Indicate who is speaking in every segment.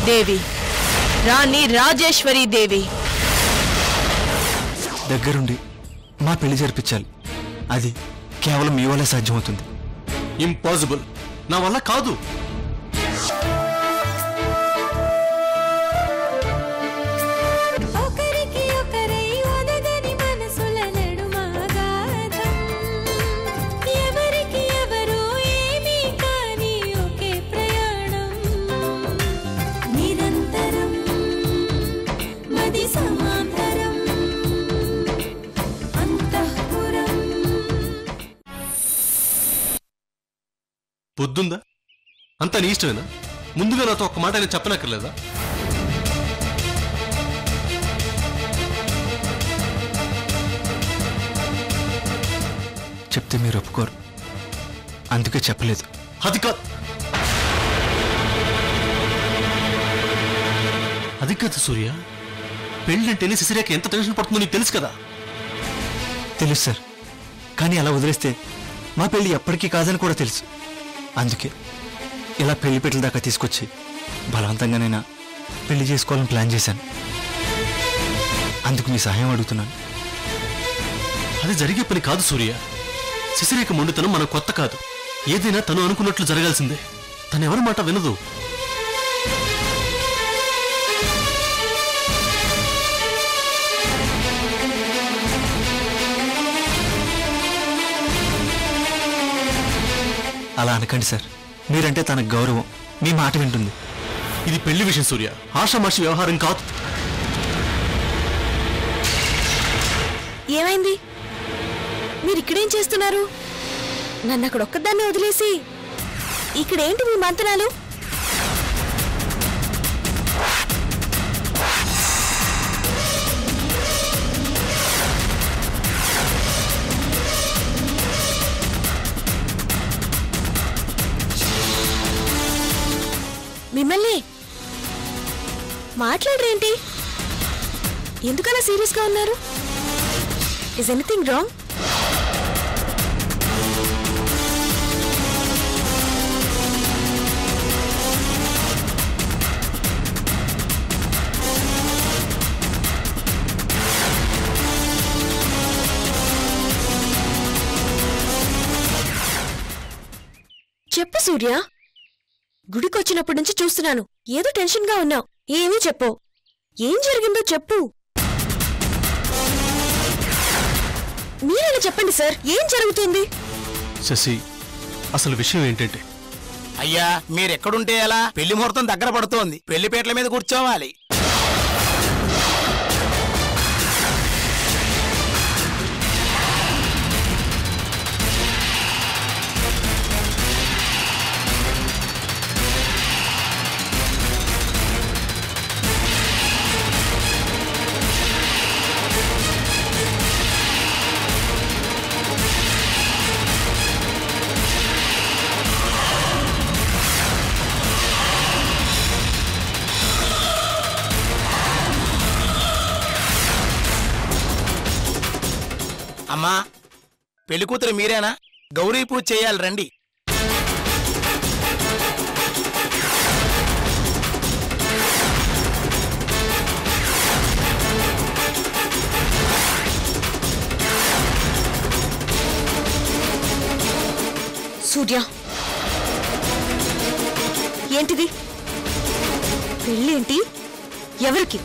Speaker 1: దేవి, రాణి రాజేశ్వరి దేవి.
Speaker 2: దగ్గరుండి మా పెళ్లి జరిపించాలి. అది కేవలం మీ వల్ల సాధ్యమవుతుంది.
Speaker 3: ఇంపాసిబుల్, నా వల్ల కాదు. పొద్దుందా? అంతా నీ ఇష్టమేనా? ముందుగా నాతో ఒక్క మాట ఆయన చెప్పనక్కర్లేదా?
Speaker 2: చెప్తే మీరు ఒప్పుకోరు, అందుకే చెప్పలేదు.
Speaker 3: అది కాదు, అది కాదు సూర్య. పెళ్ళంటేనే శిశిరేఖ ఎంత టెన్షన్ పడుతుందో నీకు తెలుసు కదా.
Speaker 2: తెలుసు సార్, కానీ అలా వదిలేస్తే మా పెళ్లి ఎప్పటికీ కాదని కూడా తెలుసు. అందుకే ఇలా పెళ్లి పెట్టల దాకా తీసుకొచ్చి బలవంతంగానైనా పెళ్లి చేసుకోవాలని ప్లాన్ చేశాను. అందుకు మీ సహాయం అడుగుతున్నాను.
Speaker 3: అది జరిగే పని కాదు సూర్య. శిశిరేఖ మొండితనం మన కొత్త కాదు. ఏదైనా తను అనుకున్నట్లు జరగాల్సిందే. తను ఎవరి మాట వినదు.
Speaker 2: అలా అనకండి సార్, మీరంటే తనకు గౌరవం, మీ మాట వింటుంది.
Speaker 3: ఇది పెళ్లి విషయం సూర్య, ఆషామాషి వ్యవహారం కాదు.
Speaker 1: ఏమైంది? మీరు ఇక్కడేం చేస్తున్నారు? నన్ను అక్కడ ఒక్కదాన్ని వదిలేసి ఇక్కడేంటి మీ మంతనాలు? మిమ్మల్ని మాట్లాడరేంటి? ఎందుకలా సీరియస్గా ఉన్నారు? Is anything wrong? చెప్పు సూర్య, గుడికొచ్చినప్పటి నుంచి చూస్తున్నాను, ఏదో టెన్షన్ గా ఉన్నావు. ఏమీ చెప్పు. ఏం జరిగిందో చెప్పు. మీరైనా చెప్పండి సార్, ఏం జరుగుతుంది?
Speaker 3: శశి, అసలు విషయం ఏంటంటే,
Speaker 4: అయ్యా మీరెక్కడుంటే ఎలా? పెళ్లి ముహూర్తం దగ్గర పడుతోంది. పెళ్లిపేటల మీద కూర్చోవాలి. అమ్మా, పెళ్లి కూతురు మీరేనా? గౌరీ పూజ చేయాలి, రండి.
Speaker 1: సూర్య, ఏంటిది? పెళ్ళేంటి? ఎవరికి?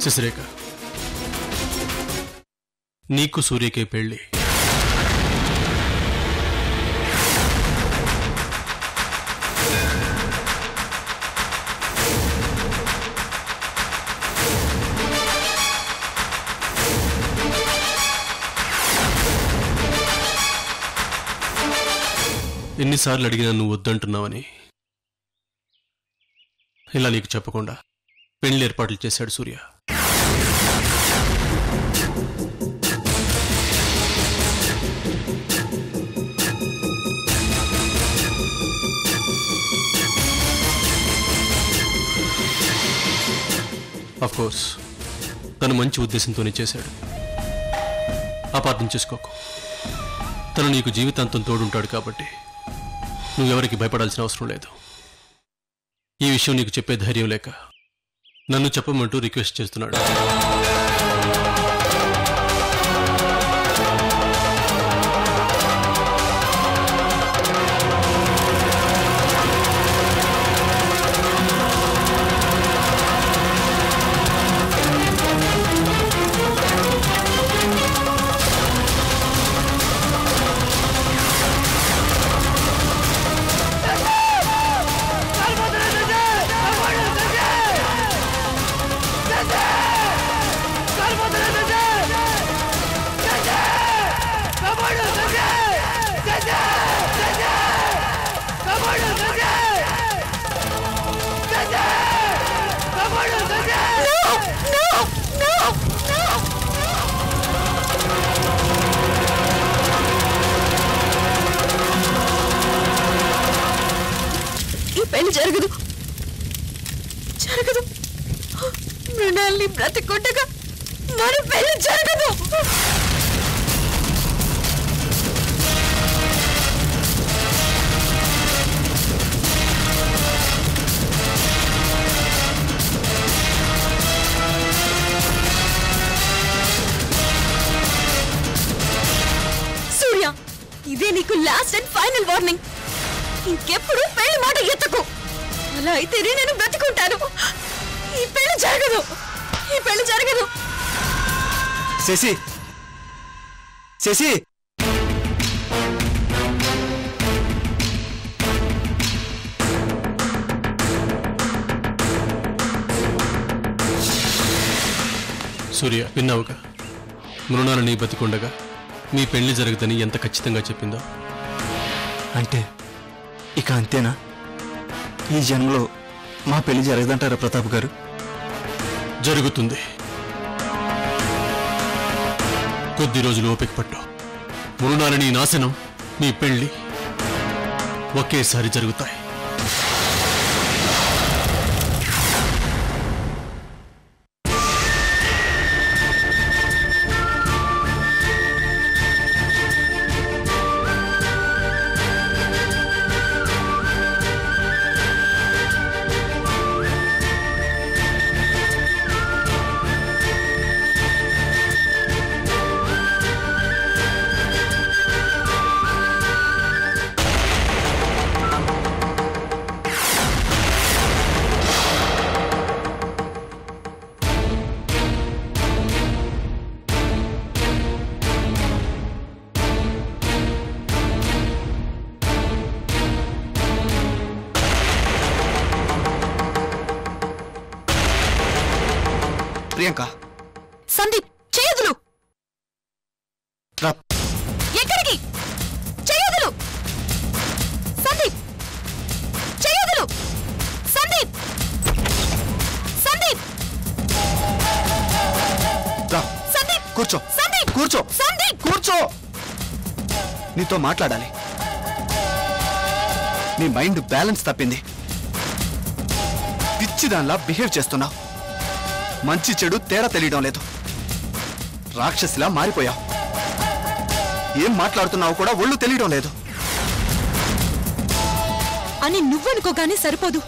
Speaker 3: శశిరేఖ, నీకు సూర్యకే పెళ్లి. ఎన్నిసార్లు అడిగినా నువ్వు వద్దంటున్నావని ఇలా నీకు చెప్పకుండా పెళ్లి ఏర్పాట్లు చేశాడు సూర్య. ఆఫ్ కోర్స్ తను మంచి ఉద్దేశంతోనే చేశాడు. అపార్థం చేసుకోకు. తను నీకు జీవితాంతం తోడుంటాడు కాబట్టి నువ్వెవరికి భయపడాల్సిన అవసరం లేదు. ఈ విషయం నీకు చెప్పే ధైర్యం లేక నన్ను చెప్పమంటూ రిక్వెస్ట్ చేస్తున్నాడు.
Speaker 1: పెళ్లి జరగదు జరగదు. మృణాల్ని బ్రతికొట్టగా మన పెళ్లి జరగదు. సూర్య, ఇదే నీకు లాస్ట్ అండ్ ఫైనల్ వార్నింగ్. ఇంకెప్పుడు పెళ్లి మాట ఎత్తకు. అలా అయితేనే నేను బ్రతుకుంటాను. ఈ పెళ్లి జరగదు, ఈ పెళ్లి జరగదు.
Speaker 2: శశి, శశి,
Speaker 3: సూర్య, విన్నావుగా మృణాలు నీ బతికుండగా మీ పెళ్లి జరగదని ఎంత ఖచ్చితంగా చెప్పిందో.
Speaker 2: అంటే ఇక అంతేనా? ఈ జన్మలో మా పెళ్లి జరగదంటారా ప్రతాప్ గారు?
Speaker 3: జరుగుతుంది. కొద్ది రోజులు ఓపిక పట్టు. మృణాలని నాశనం, మీ పెళ్లి ఒకేసారి జరుగుతాయి.
Speaker 2: ప్రియాంక,
Speaker 1: సందీప్, చేయదులు. ఎక్కడికి? చేయదులు. సందీప్, చేయదులు. సందీప్, సందీప్, సందీప్,
Speaker 2: కూర్చో.
Speaker 1: సందీప్,
Speaker 2: కూర్చో.
Speaker 1: సందీప్,
Speaker 2: కూర్చో. నీతో మాట్లాడాలి. నీ మైండ్ బ్యాలెన్స్ తప్పింది. పిచ్చిదాన్లా బిహేవ్ చేస్తున్నావు. మంచి చెడు తేడా తెలియడం లేదు. రాక్షసిలా మారిపోయావు. ఏం మాట్లాడుతున్నావు కూడా ఒళ్ళు తెలియడం లేదు.
Speaker 1: అని నువ్వనుకోగానే సరిపోదు.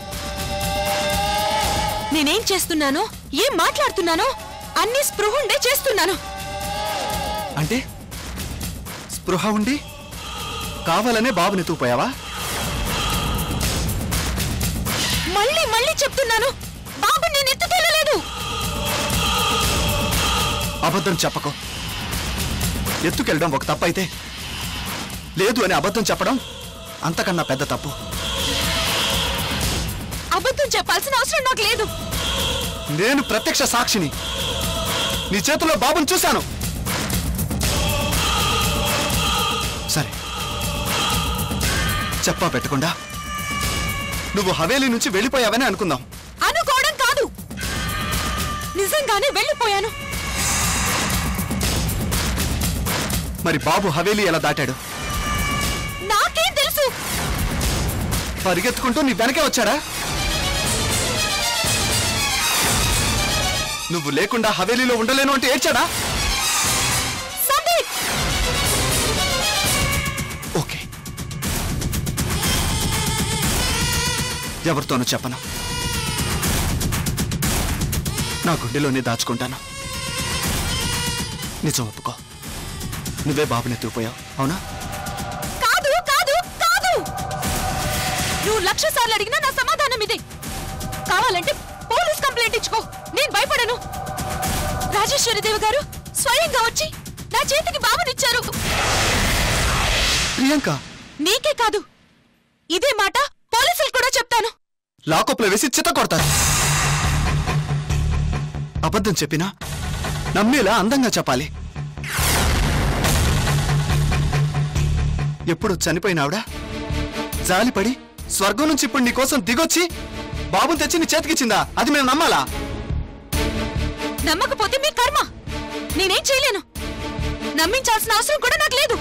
Speaker 1: నేనేం చేస్తున్నానో, ఏం మాట్లాడుతున్నానో అన్ని స్పృహుండే చేస్తున్నాను.
Speaker 2: అంటే స్పృహ ఉండి కావాలనే బాబుని తూపోయావా?
Speaker 1: మళ్ళీ మళ్ళీ చెప్తున్నాను, బాబు నేను ఎత్తుకెళ్ళలేదు.
Speaker 2: అబద్ధం చెప్పకు. ఎత్తుకెళ్ళడం ఒక తప్పు అయితే, లేదు అని అబద్ధం చెప్పడం అంతకన్నా పెద్ద తప్పు.
Speaker 1: అబద్ధం చెప్పాల్సిన అవసరం నాకు లేదు.
Speaker 2: నేను ప్రత్యక్ష సాక్షిని. నీ చేతుల్లో బాబుని చూశాను. సరే, చెప్పా పెట్టకుండా నువ్వు హవేలీ నుంచి వెళ్ళిపోయావని అనుకుందాం.
Speaker 1: అనుకోవడం కాదు, నిజంగానే వెళ్ళిపోయాను.
Speaker 2: మరి బాబు హవేలీ ఎలా దాటాడు?
Speaker 1: నాకేం తెలుసు?
Speaker 2: పరిగెత్తుకుంటూ నీ వెనకే వచ్చాడా? నువ్వు లేకుండా హవేలీలో ఉండలేను అంటే ఏడ్చాడా?
Speaker 1: సందీప్,
Speaker 2: ఎవరితోనూ చెప్పను. నా గుండెలోనే దాచుకుంటాను. నిజం ఒప్పుకో, నువ్వే బాబుని ఎత్తుకుపోయావు, అవునా?
Speaker 1: కాదు కాదు కాదు, నువ్వు 1,00,000 సార్లు అడిగినా నా సమాధానం ఇదే. కావాలంటే పోలీస్ కంప్లైంట్ ఇచ్చుకో, నేను భయపడను. రాజేశ్వరిదేవి గారు స్వయంగా వచ్చి నా చేతికి బాబునిచ్చారు.
Speaker 2: ప్రియాంక,
Speaker 1: నీకే కాదు, ఇదే మాట పోలీసులు కూడా చెప్తాను.
Speaker 2: లాకప్లో వేసి చిత్త కొడతారు. అబద్ధం చెప్పినా నమ్మేలా అందంగా చెప్పాలి. ఎప్పుడు చనిపోయిన ఆవిడ జాలిపడి స్వర్గం నుంచి ఇప్పుడు నీకోసం దిగొచ్చి బాబుని తెచ్చి నీ చేతికిచ్చిందా? అది మేము నమ్మాలా?
Speaker 1: నమ్మకపోతే మీ కర్మ, నేనేం చేయలేను. నమ్మించాల్సిన అవసరం కూడా నాకు లేదు.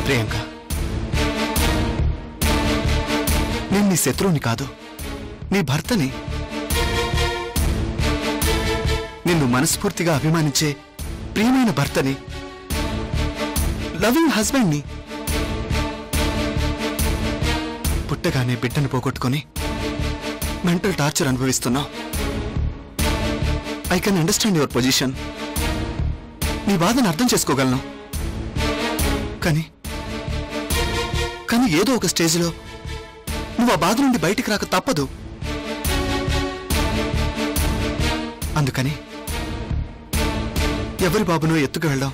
Speaker 2: ప్రియాంక, నేను నీ శత్రువుని కాదు, నీ భర్తని. నిన్ను మనస్ఫూర్తిగా అభిమానించే ప్రియమైన భర్తని, లవింగ్ హస్బెండ్ని. పుట్టగానే బిడ్డను పోగొట్టుకొని మెంటల్ టార్చర్ అనుభవిస్తున్నావు. I can understand your position. నీ బాధను అర్థం చేసుకోగలను. కానీ ఏదో ఒక స్టేజ్లో నువ్వు ఆ బాధ నుండి బయటికి రాక తప్పదు. అందుకని ఎవరి బాబునో ఎత్తుకు వెళ్ళాం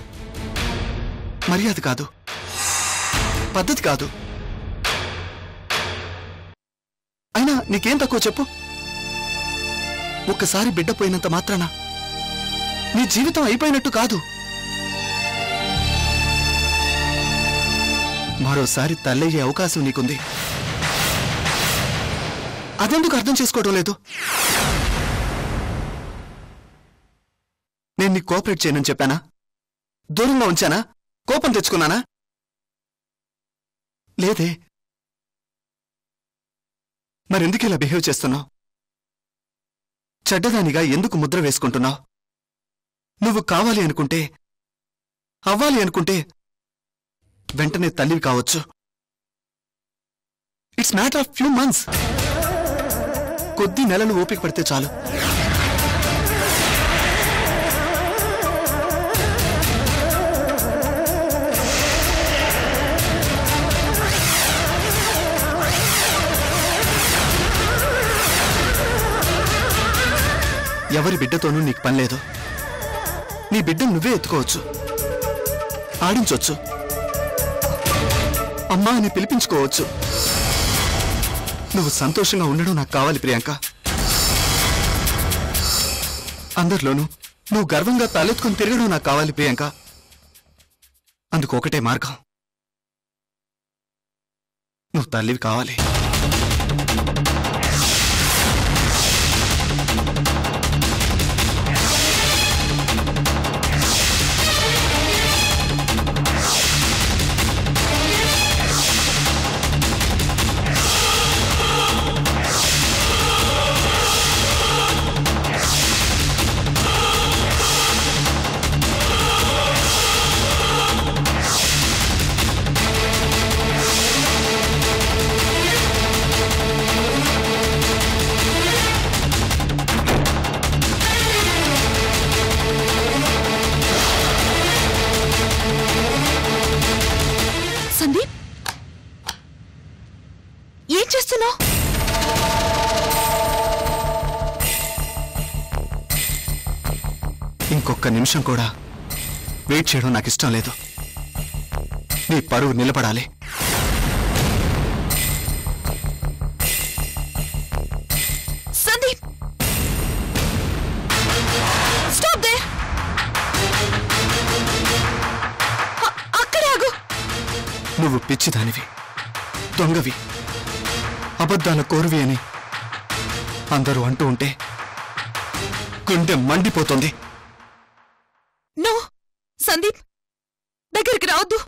Speaker 2: మర్యాద కాదు, పద్ధతి కాదు. అయినా నీకేం తక్కువ చెప్పు? ఒక్కసారి బిడ్డ పోయినంత మాత్రాన నీ జీవితం అయిపోయినట్టు కాదు. మరోసారి తల్లయ్యే అవకాశం నీకుంది. అదెందుకు అర్థం చేసుకోవడం లేదు? నేను నీ కోఆపరేట్ చేయనని చెప్పానా? దూరంగా ఉంచానా? కోపం తెచ్చుకున్నానా? లేదే. మరెందుకు ఇలా బిహేవ్ చేస్తున్నావు? చెడ్డదానిగా ఎందుకు ముద్ర వేసుకుంటున్నావు? నువ్వు కావాలి అనుకుంటే, అవ్వాలి అనుకుంటే వెంటనే తల్లివి కావచ్చు. It's matter of few months. కొద్ది నెలలు ఓపిక పడితే చాలు. ఎవరి బిడ్డతోనూ నీకు పనిలేదు. నీ బిడ్డను నువ్వే ఎత్తుకోవచ్చు, ఆడించవచ్చు, అమ్మా అని పిలిపించుకోవచ్చు. నువ్వు సంతోషంగా ఉండడం నాకు కావాలి ప్రియాంక. అందరిలోనూ నువ్వు గర్వంగా తలెత్తుకుని తిరగడం నాకు కావాలి ప్రియాంక. అందుకు ఒకటే మార్గం, నువ్వు తల్లివి కావాలి.
Speaker 1: సందీప్, ఏం చేస్తున్నావు?
Speaker 2: ఇంకొక నిమిషం కూడా వెయిట్ చేయడం నాకు ఇష్టం లేదు. నీ పరువు నిలబడాలి.
Speaker 1: Sandeep, stop they. అక్కడే ఆగు.
Speaker 2: నువ్వు పిచ్చిదానివి, దొంగవి, అబద్ధాల కోరువి అని అందరూ అంటూ ఉంటే గుండె మండిపోతుంది.
Speaker 1: నో సందీప్, దగ్గరికి రావద్దు,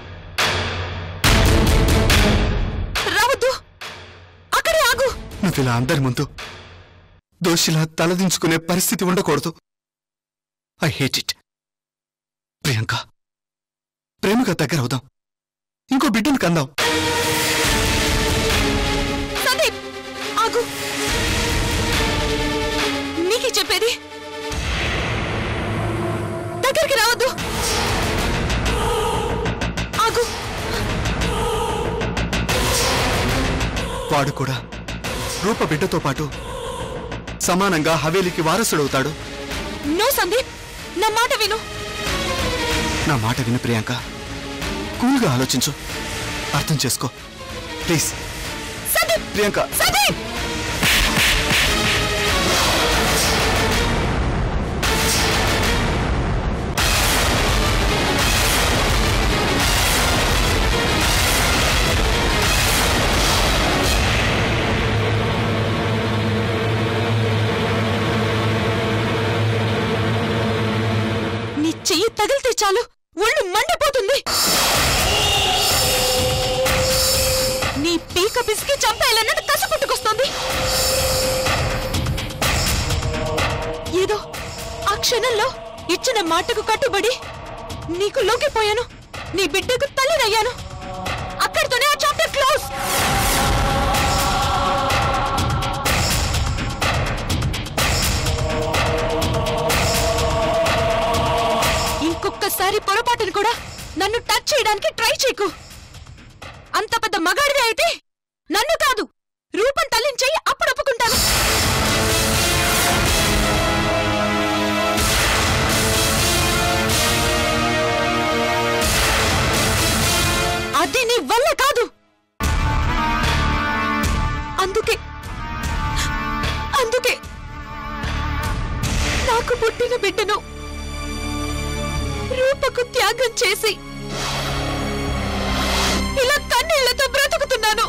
Speaker 1: రావద్దు, అక్కడే ఆగు.
Speaker 2: నువ్విలా అందరి ముందు దోషిలా తలదించుకునే పరిస్థితి ఉండకూడదు. I hate it. ప్రియాంక, ప్రేమగా దగ్గర అవుదాం, ఇంకో బిడ్డను కందాం.
Speaker 1: సందీప్, ఆగు. నీకే చెప్పేది, దగ్గరికి రావద్దు. ఆగు.
Speaker 2: వాడు కూడా రూప బిడ్డతో పాటు సమానంగా హవేలీకి వారసుడవుతాడు.
Speaker 1: నో సందీప్, నా మాట విను.
Speaker 2: నా మాట విను ప్రియాంక. కూల్గా ఆలోచించు, అర్థం చేసుకో ప్లీజ్.
Speaker 1: సందీప్,
Speaker 2: ప్రియాంక.
Speaker 1: సందీప్! నీ చెయ్యి తగిలితే చాలు ఒళ్ళు మండిపోతుంది. నీ పీక పిసికి చంపేయాలన్నట్టు కసి పుట్టుకొస్తుంది. ఏదో ఆ క్షణంలో ఇచ్చిన మాటకు కట్టుబడి నీకు లొంగిపోయాను, నీ బిడ్డకు తల్లినయ్యాను. అక్కడితోనే ఆ చాప్టర్ క్లోజ్. ఇంకొక్కసారి పొరపాటును కూడా నన్ను టచ్ చేయడానికి ట్రై చేయకు. అంత పెద్ద మగాడివి అయితే నన్ను కాదు, రూపం తల్లించేయి, అప్పుడు ఒప్పుకుంటాను. అది నీ వల్ల కాదు. అందుకే నాకు పుట్టిన బిడ్డను రూపకు త్యాగం చేసి ఇలా కన్నీళ్లతో బ్రతుకుతున్నాను.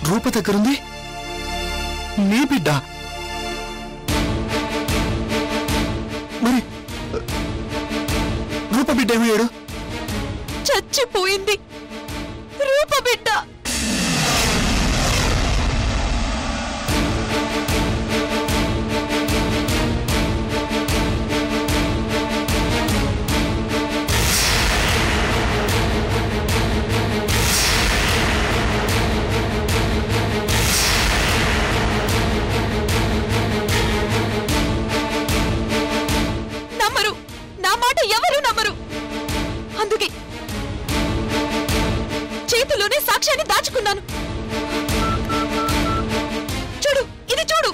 Speaker 2: రూప దగ్గరుంది నీ బిడ్డ. మరి రూప బిడ్డ ఏమయ్యాడు?
Speaker 1: చచ్చిపోయింది రూప బిడ్డ. నమ్మరు, నా మాట ఎవరు నమ్మరు. అందుకే చేతిలోనే సాక్ష్యాన్ని దాచుకున్నాను. చూడు, ఇది చూడు.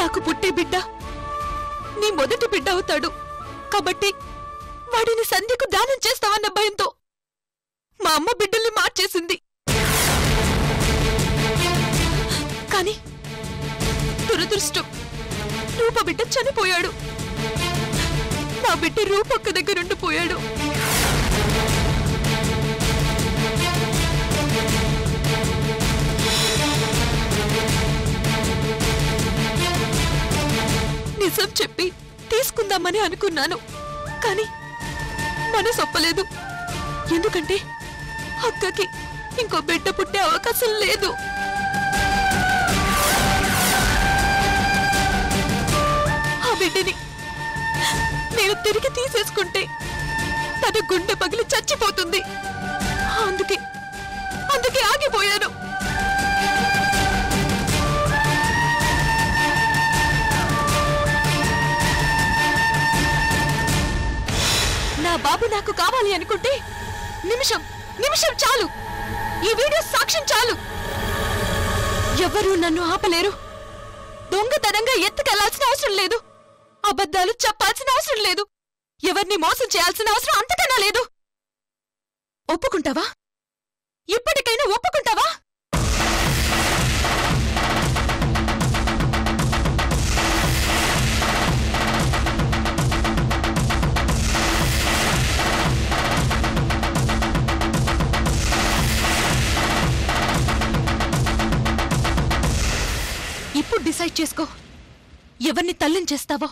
Speaker 1: నాకు పుట్టే బిడ్డ నీ మొదటి బిడ్డ అవుతాడు కాబట్టి వాడిని సంధ్యకు దానం చేస్తావన్న భయంతో మా అమ్మ బిడ్డల్ని మార్చేసింది. కానీ దురదృష్టం, రూప బిడ్డ చనిపోయాడు. నా బిడ్డ రూపక్క దగ్గరుండిపోయాడు. చేసుకుందామని అనుకున్నాను, కానీ మనసొప్పలేదు. ఎందుకంటే అక్కకి ఇంకో బిడ్డ పుట్టే అవకాశం లేదు. ఆ బిడ్డని నేను తిరిగి తీసేసుకుంటే తన గుండె పగిలి చచ్చిపోతుంది. అందుకే ఆగిపోయాను. నా బాబు నాకు కావాలి అనుకుంటే నిమిషం చాలు. ఈ వీడియో సాక్ష్యం చాలు. ఎవరూ నన్ను ఆపలేరు. దొంగతనంగా ఎత్తుకెళ్లాల్సిన అవసరం లేదు. అబద్ధాలు చెప్పాల్సిన అవసరం లేదు. ఎవరిని మోసం చేయాల్సిన అవసరం అంతకన్నా లేదు. ఒప్పుకుంటావా? ఇప్పటికైనా ఒప్పుకుంటావా? ఇప్పుడు డిసైడ్ చేసుకో, ఎవరిని తల్లిని చేస్తావో.